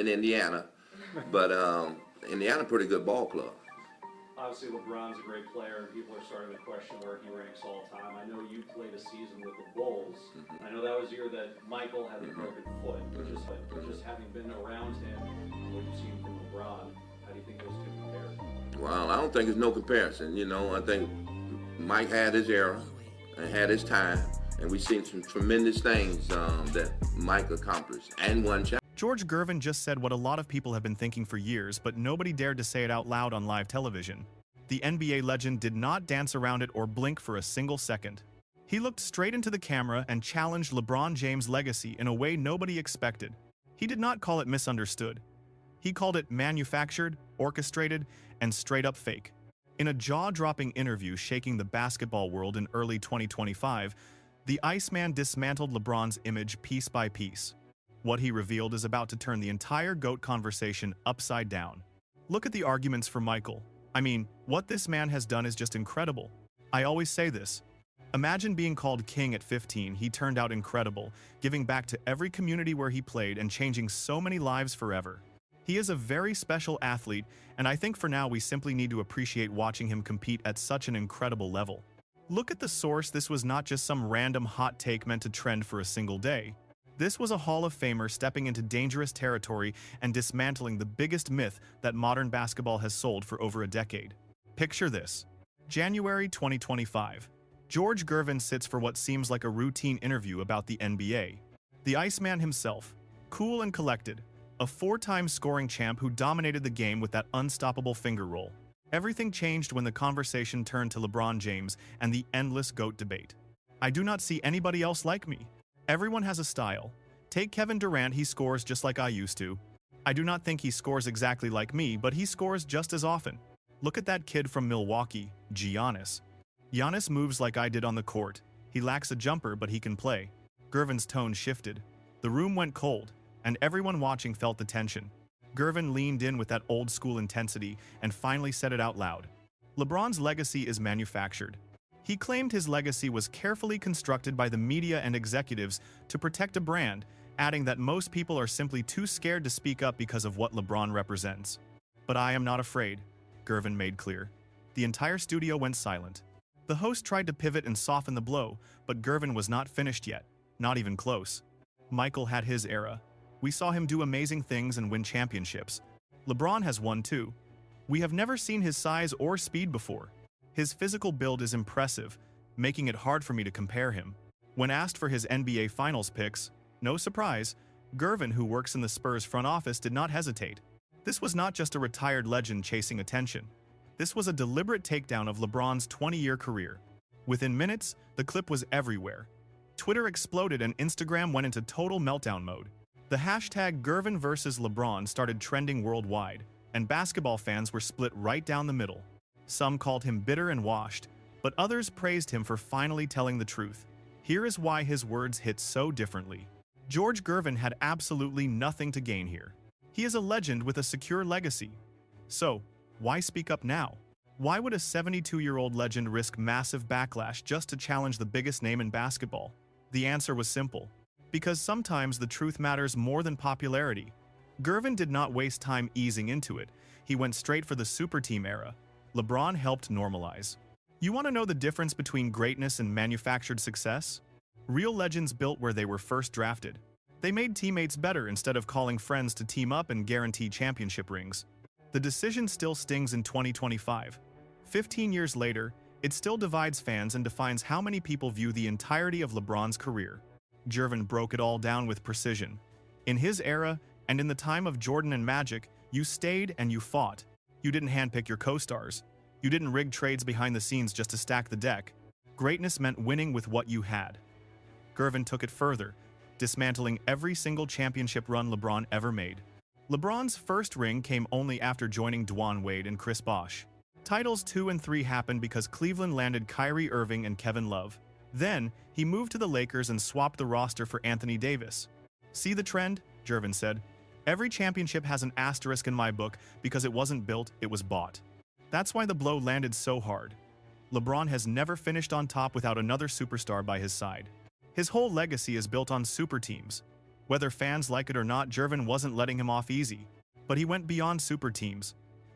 in Indiana, but Indiana pretty good ball club. Obviously, LeBron's a great player, and people are starting to question where he ranks all time. I know you played a season with the Bulls. I know that was the year that Michael had the broken foot. Just having been around him, what you've seen from LeBron, how do you think those two compare? Well, I don't think there's no comparison. I think Mike had his era and had his time, and we've seen some tremendous things that Mike accomplished and won championships. George Gervin just said what a lot of people have been thinking for years, but nobody dared to say it out loud on live television. The NBA legend did not dance around it or blink for a single second. He looked straight into the camera and challenged LeBron James' legacy in a way nobody expected. He did not call it misunderstood. He called it manufactured, orchestrated, and straight-up fake. In a jaw-dropping interview shaking the basketball world in early 2025, the Iceman dismantled LeBron's image piece by piece. What he revealed is about to turn the entire GOAT conversation upside down. Look at the arguments for Michael. I mean, what this man has done is just incredible. I always say this. Imagine being called king at 15. He turned out incredible, giving back to every community where he played and changing so many lives forever. He is a very special athlete, and I think for now we simply need to appreciate watching him compete at such an incredible level. Look at the source. This was not just some random hot take meant to trend for a single day. This was a Hall of Famer stepping into dangerous territory and dismantling the biggest myth that modern basketball has sold for over a decade. Picture this. January 2025. George Gervin sits for what seems like a routine interview about the NBA. The Iceman himself, cool and collected, a four-time scoring champ who dominated the game with that unstoppable finger roll. Everything changed when the conversation turned to LeBron James and the endless GOAT debate. I do not see anybody else like me. Everyone has a style. Take Kevin Durant, he scores just like I used to. I do not think he scores exactly like me, but he scores just as often. Look at that kid from Milwaukee, Giannis. Giannis moves like I did on the court. He lacks a jumper, but he can play. Gervin's tone shifted. The room went cold, and everyone watching felt the tension. Gervin leaned in with that old-school intensity and finally said it out loud. LeBron's legacy is manufactured. He claimed his legacy was carefully constructed by the media and executives to protect a brand, adding that most people are simply too scared to speak up because of what LeBron represents. But I am not afraid, Gervin made clear. The entire studio went silent. The host tried to pivot and soften the blow, but Gervin was not finished yet, not even close. Michael had his era. We saw him do amazing things and win championships. LeBron has won too. We have never seen his size or speed before. His physical build is impressive, making it hard for me to compare him. When asked for his NBA Finals picks, no surprise, Gervin, who works in the Spurs front office, did not hesitate. This was not just a retired legend chasing attention. This was a deliberate takedown of LeBron's 20-year career. Within minutes, the clip was everywhere. Twitter exploded and Instagram went into total meltdown mode. The hashtag Gervin versus LeBron started trending worldwide, and basketball fans were split right down the middle. Some called him bitter and washed, but others praised him for finally telling the truth. Here is why his words hit so differently. George Gervin had absolutely nothing to gain here. He is a legend with a secure legacy. So, why speak up now? Why would a 72-year-old legend risk massive backlash just to challenge the biggest name in basketball? The answer was simple. Because sometimes the truth matters more than popularity. Gervin did not waste time easing into it. He went straight for the super team era. LeBron helped normalize. You want to know the difference between greatness and manufactured success? Real legends built where they were first drafted. They made teammates better instead of calling friends to team up and guarantee championship rings. The decision still stings in 2025. 15 years later, it still divides fans and defines how many people view the entirety of LeBron's career. Gervin broke it all down with precision. In his era, and in the time of Jordan and Magic, you stayed and you fought. You didn't handpick your co-stars. You didn't rig trades behind the scenes just to stack the deck. Greatness meant winning with what you had. Gervin took it further, dismantling every single championship run LeBron ever made. LeBron's first ring came only after joining Dwayne Wade and Chris Bosh. Titles 2 and 3 happened because Cleveland landed Kyrie Irving and Kevin Love. Then, he moved to the Lakers and swapped the roster for Anthony Davis. See the trend? Gervin said. Every championship has an asterisk in my book because it wasn't built, it was bought. That's why the blow landed so hard. LeBron has never finished on top without another superstar by his side. His whole legacy is built on super teams. Whether fans like it or not, Gervin wasn't letting him off easy. But he went beyond super teams.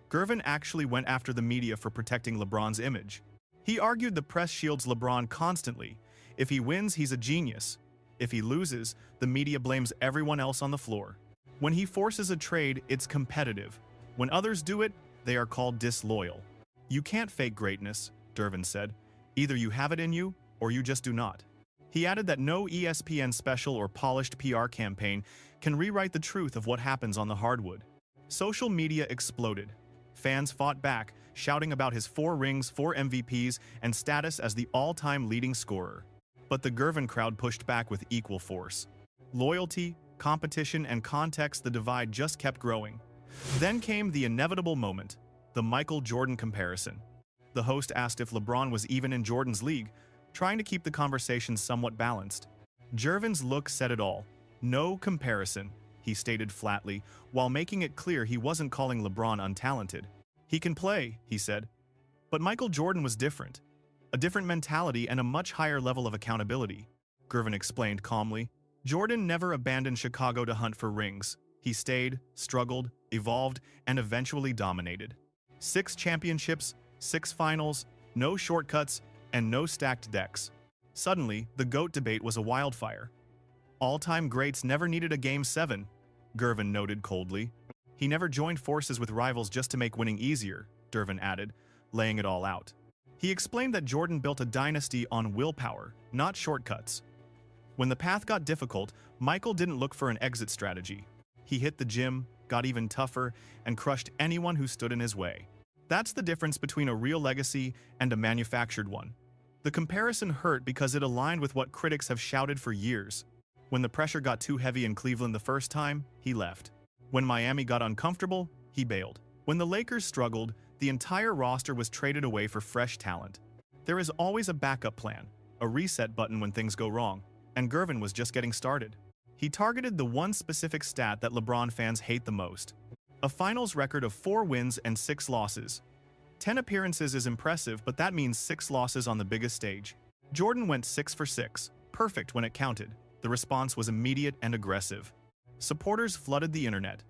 Gervin actually went after the media for protecting LeBron's image. He argued the press shields LeBron constantly. If he wins, he's a genius. If he loses, the media blames everyone else on the floor. When he forces a trade, it's competitive. When others do it, they are called disloyal. You can't fake greatness, Gervin said. Either you have it in you, or you just do not. He added that no ESPN special or polished PR campaign can rewrite the truth of what happens on the hardwood. Social media exploded. Fans fought back, shouting about his 4 rings, 4 MVPs, and status as the all-time leading scorer. But the Gervin crowd pushed back with equal force. Loyalty, competition, and context, the divide just kept growing. Then came the inevitable moment, the Michael Jordan comparison. The host asked if LeBron was even in Jordan's league, trying to keep the conversation somewhat balanced. Gervin's look said it all. No comparison, he stated flatly, while making it clear he wasn't calling LeBron untalented. He can play, he said. But Michael Jordan was different. A different mentality and a much higher level of accountability, Gervin explained calmly. Jordan never abandoned Chicago to hunt for rings. He stayed, struggled, evolved, and eventually dominated. 6 championships, 6 finals, no shortcuts, and no stacked decks. Suddenly, the GOAT debate was a wildfire. All-time greats never needed a Game 7, Gervin noted coldly. He never joined forces with rivals just to make winning easier, Gervin added, laying it all out. He explained that Jordan built a dynasty on willpower, not shortcuts. When the path got difficult, Michael didn't look for an exit strategy. He hit the gym, got even tougher, and crushed anyone who stood in his way. That's the difference between a real legacy and a manufactured one. The comparison hurt because it aligned with what critics have shouted for years. When the pressure got too heavy in Cleveland the first time, he left. When Miami got uncomfortable, he bailed. When the Lakers struggled, the entire roster was traded away for fresh talent. There is always a backup plan, a reset button when things go wrong, and Gervin was just getting started. He targeted the one specific stat that LeBron fans hate the most. A finals record of 4 wins and 6 losses. 10 appearances is impressive, but that means 6 losses on the biggest stage. Jordan went 6 for 6, perfect when it counted. The response was immediate and aggressive. Supporters flooded the internet.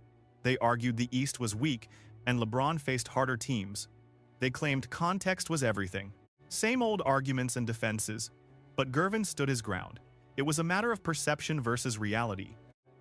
They argued the East was weak and LeBron faced harder teams. They claimed context was everything. Same old arguments and defenses, but Gervin stood his ground. It was a matter of perception versus reality.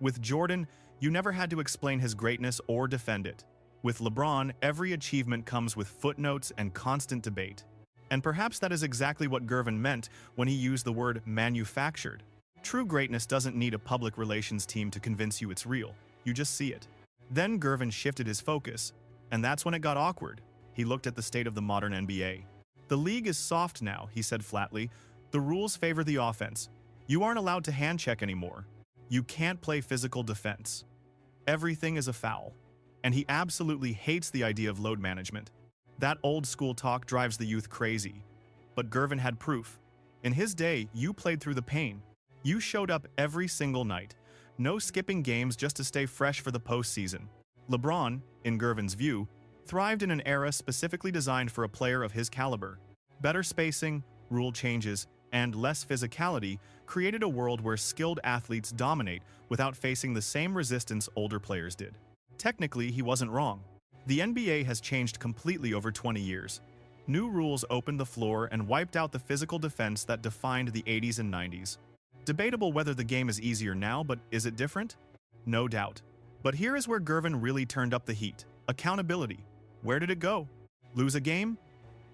With Jordan, you never had to explain his greatness or defend it. With LeBron, every achievement comes with footnotes and constant debate. And perhaps that is exactly what Gervin meant when he used the word manufactured. True greatness doesn't need a public relations team to convince you it's real. You just see it. Then Gervin shifted his focus, and that's when it got awkward. He looked at the state of the modern NBA. The league is soft now, he said flatly. The rules favor the offense. You aren't allowed to hand check anymore. You can't play physical defense. Everything is a foul. And he absolutely hates the idea of load management. That old school talk drives the youth crazy. But Gervin had proof. In his day, you played through the pain. You showed up every single night. No skipping games just to stay fresh for the postseason. LeBron, in Gervin's view, thrived in an era specifically designed for a player of his caliber. Better spacing, rule changes, and less physicality created a world where skilled athletes dominate without facing the same resistance older players did. Technically, he wasn't wrong. The NBA has changed completely over 20 years. New rules opened the floor and wiped out the physical defense that defined the 80s and 90s. Debatable whether the game is easier now, but is it different? No doubt. But here is where Gervin really turned up the heat. Accountability. Where did it go? Lose a game?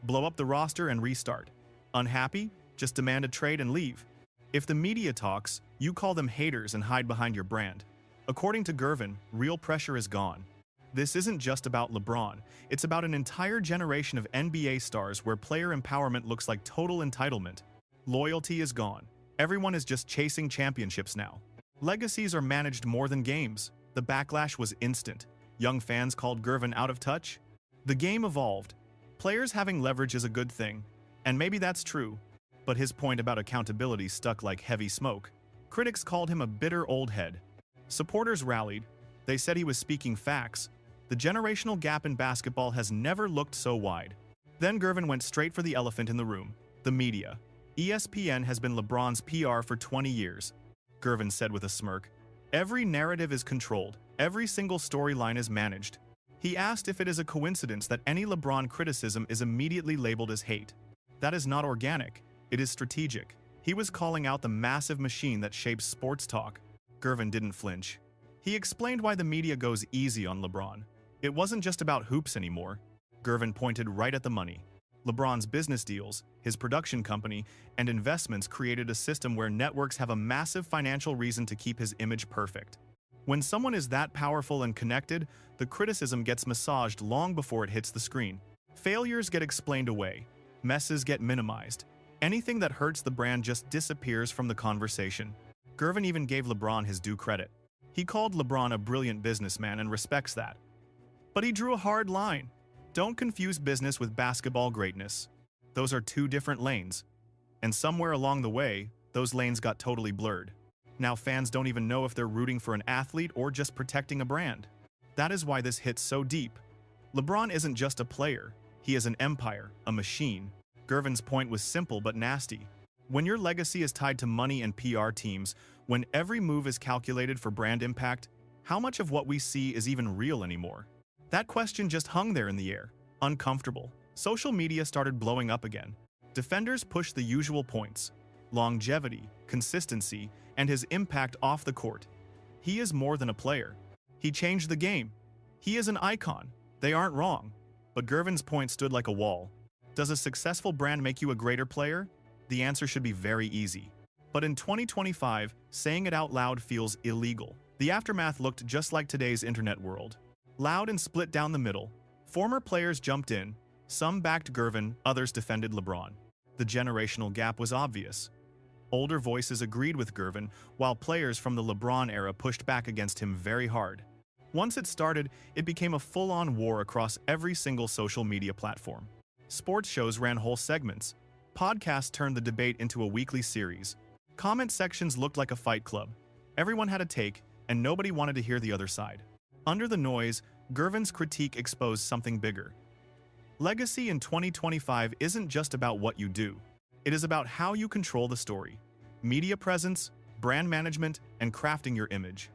Blow up the roster and restart. Unhappy? Just demand a trade and leave. If the media talks, you call them haters and hide behind your brand. According to Gervin, real pressure is gone. This isn't just about LeBron. It's about an entire generation of NBA stars where player empowerment looks like total entitlement. Loyalty is gone. Everyone is just chasing championships now. Legacies are managed more than games. The backlash was instant. Young fans called Gervin out of touch. The game evolved. Players having leverage is a good thing, and maybe that's true. But his point about accountability stuck like heavy smoke. Critics called him a bitter old head. Supporters rallied. They said he was speaking facts. The generational gap in basketball has never looked so wide. Then Gervin went straight for the elephant in the room, the media. ESPN has been LeBron's PR for 20 years, Gervin said with a smirk. Every narrative is controlled, every single storyline is managed. He asked if it is a coincidence that any LeBron criticism is immediately labeled as hate. That is not organic, it is strategic. He was calling out the massive machine that shapes sports talk. Gervin didn't flinch. He explained why the media goes easy on LeBron. It wasn't just about hoops anymore. Gervin pointed right at the money. LeBron's business deals, his production company, and investments created a system where networks have a massive financial reason to keep his image perfect. When someone is that powerful and connected, the criticism gets massaged long before it hits the screen. Failures get explained away. Messes get minimized. Anything that hurts the brand just disappears from the conversation. Gervin even gave LeBron his due credit. He called LeBron a brilliant businessman and respects that. But he drew a hard line. Don't confuse business with basketball greatness. Those are two different lanes. And somewhere along the way, those lanes got totally blurred. Now fans don't even know if they're rooting for an athlete or just protecting a brand. That is why this hits so deep. LeBron isn't just a player. He is an empire, a machine. Gervin's point was simple but nasty. When your legacy is tied to money and PR teams, when every move is calculated for brand impact, how much of what we see is even real anymore? That question just hung there in the air, uncomfortable. Social media started blowing up again. Defenders pushed the usual points: longevity, consistency, and his impact off the court. He is more than a player. He changed the game. He is an icon. They aren't wrong. But Gervin's point stood like a wall. Does a successful brand make you a greater player? The answer should be very easy. But in 2025, saying it out loud feels illegal. The aftermath looked just like today's internet world. Loud and split down the middle. Former players jumped in. Some backed Gervin, others defended LeBron. The generational gap was obvious. Older voices agreed with Gervin, while players from the LeBron era pushed back against him very hard. Once it started, it became a full-on war across every single social media platform. Sports shows ran whole segments. Podcasts turned the debate into a weekly series. Comment sections looked like a fight club. Everyone had a take, and nobody wanted to hear the other side. Under the noise, Gervin's critique exposed something bigger. Legacy in 2025 isn't just about what you do. It is about how you control the story. Media presence, brand management, and crafting your image.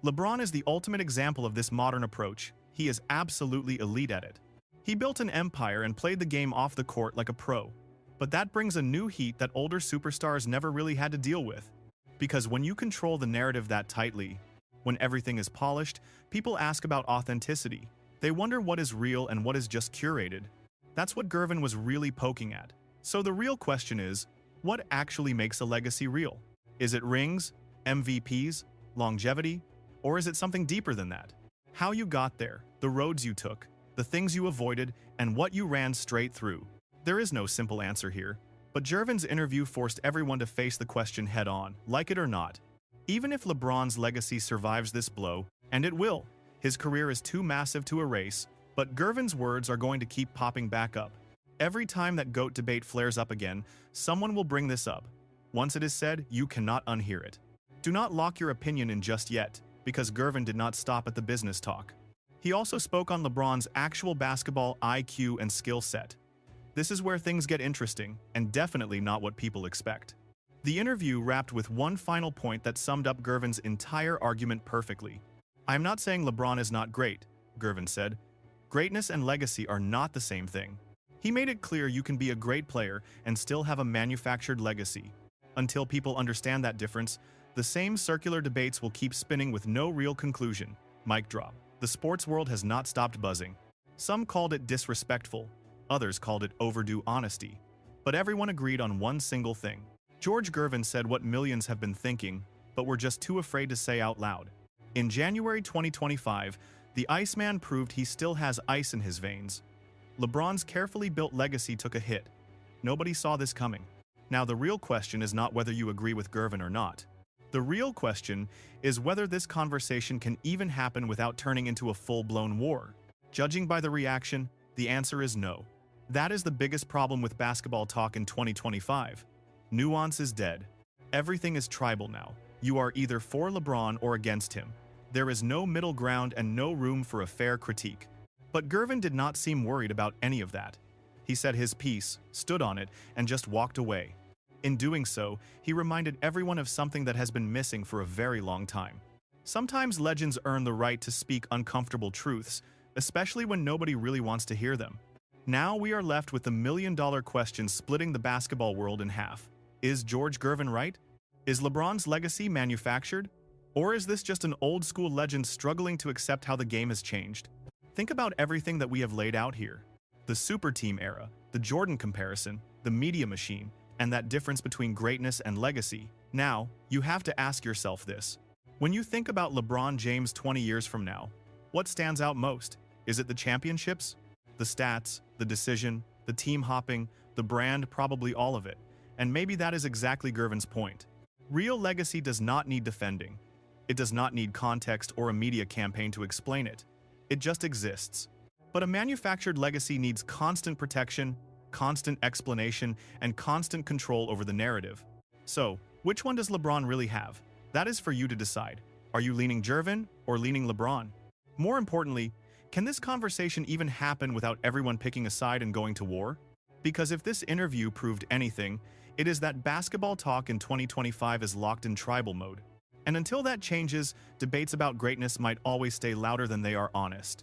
LeBron is the ultimate example of this modern approach. He is absolutely elite at it. He built an empire and played the game off the court like a pro. But that brings a new heat that older superstars never really had to deal with. Because when you control the narrative that tightly, when everything is polished, people ask about authenticity. They wonder what is real and what is just curated. That's what Gervin was really poking at. So the real question is, what actually makes a legacy real? Is it rings, MVPs, longevity, or is it something deeper than that? How you got there, the roads you took, the things you avoided, and what you ran straight through. There is no simple answer here, but Gervin's interview forced everyone to face the question head-on, like it or not. Even if LeBron's legacy survives this blow, and it will, his career is too massive to erase, but Gervin's words are going to keep popping back up. Every time that GOAT debate flares up again, someone will bring this up. Once it is said, you cannot unhear it. Do not lock your opinion in just yet, because Gervin did not stop at the business talk. He also spoke on LeBron's actual basketball IQ and skill set. This is where things get interesting, and definitely not what people expect. The interview wrapped with one final point that summed up Gervin's entire argument perfectly. "I'm not saying LeBron is not great," Gervin said. "Greatness and legacy are not the same thing." He made it clear you can be a great player and still have a manufactured legacy. Until people understand that difference, the same circular debates will keep spinning with no real conclusion. Mic drop. The sports world has not stopped buzzing. Some called it disrespectful, others called it overdue honesty. But everyone agreed on one single thing. George Gervin said what millions have been thinking, but were just too afraid to say out loud. In January 2025, the Iceman proved he still has ice in his veins. LeBron's carefully built legacy took a hit. Nobody saw this coming. Now the real question is not whether you agree with Gervin or not. The real question is whether this conversation can even happen without turning into a full-blown war. Judging by the reaction, the answer is no. That is the biggest problem with basketball talk in 2025. Nuance is dead. Everything is tribal now. You are either for LeBron or against him. There is no middle ground and no room for a fair critique. But Gervin did not seem worried about any of that. He said his piece, stood on it, and just walked away. In doing so, he reminded everyone of something that has been missing for a very long time. Sometimes legends earn the right to speak uncomfortable truths, especially when nobody really wants to hear them. Now we are left with the million-dollar question splitting the basketball world in half. Is George Gervin right? Is LeBron's legacy manufactured? Or is this just an old-school legend struggling to accept how the game has changed? Think about everything that we have laid out here. The super team era, the Jordan comparison, the media machine, and that difference between greatness and legacy. Now, you have to ask yourself this. When you think about LeBron James 20 years from now, what stands out most? Is it the championships? The stats, the decision, the team hopping, the brand, probably all of it. And maybe that is exactly Gervin's point. Real legacy does not need defending. It does not need context or a media campaign to explain it. It just exists. But a manufactured legacy needs constant protection, constant explanation, and constant control over the narrative. So, which one does LeBron really have? That is for you to decide. Are you leaning Gervin or leaning LeBron? More importantly, can this conversation even happen without everyone picking a side and going to war? Because if this interview proved anything, it is that basketball talk in 2025 is locked in tribal mode. And until that changes, debates about greatness might always stay louder than they are honest.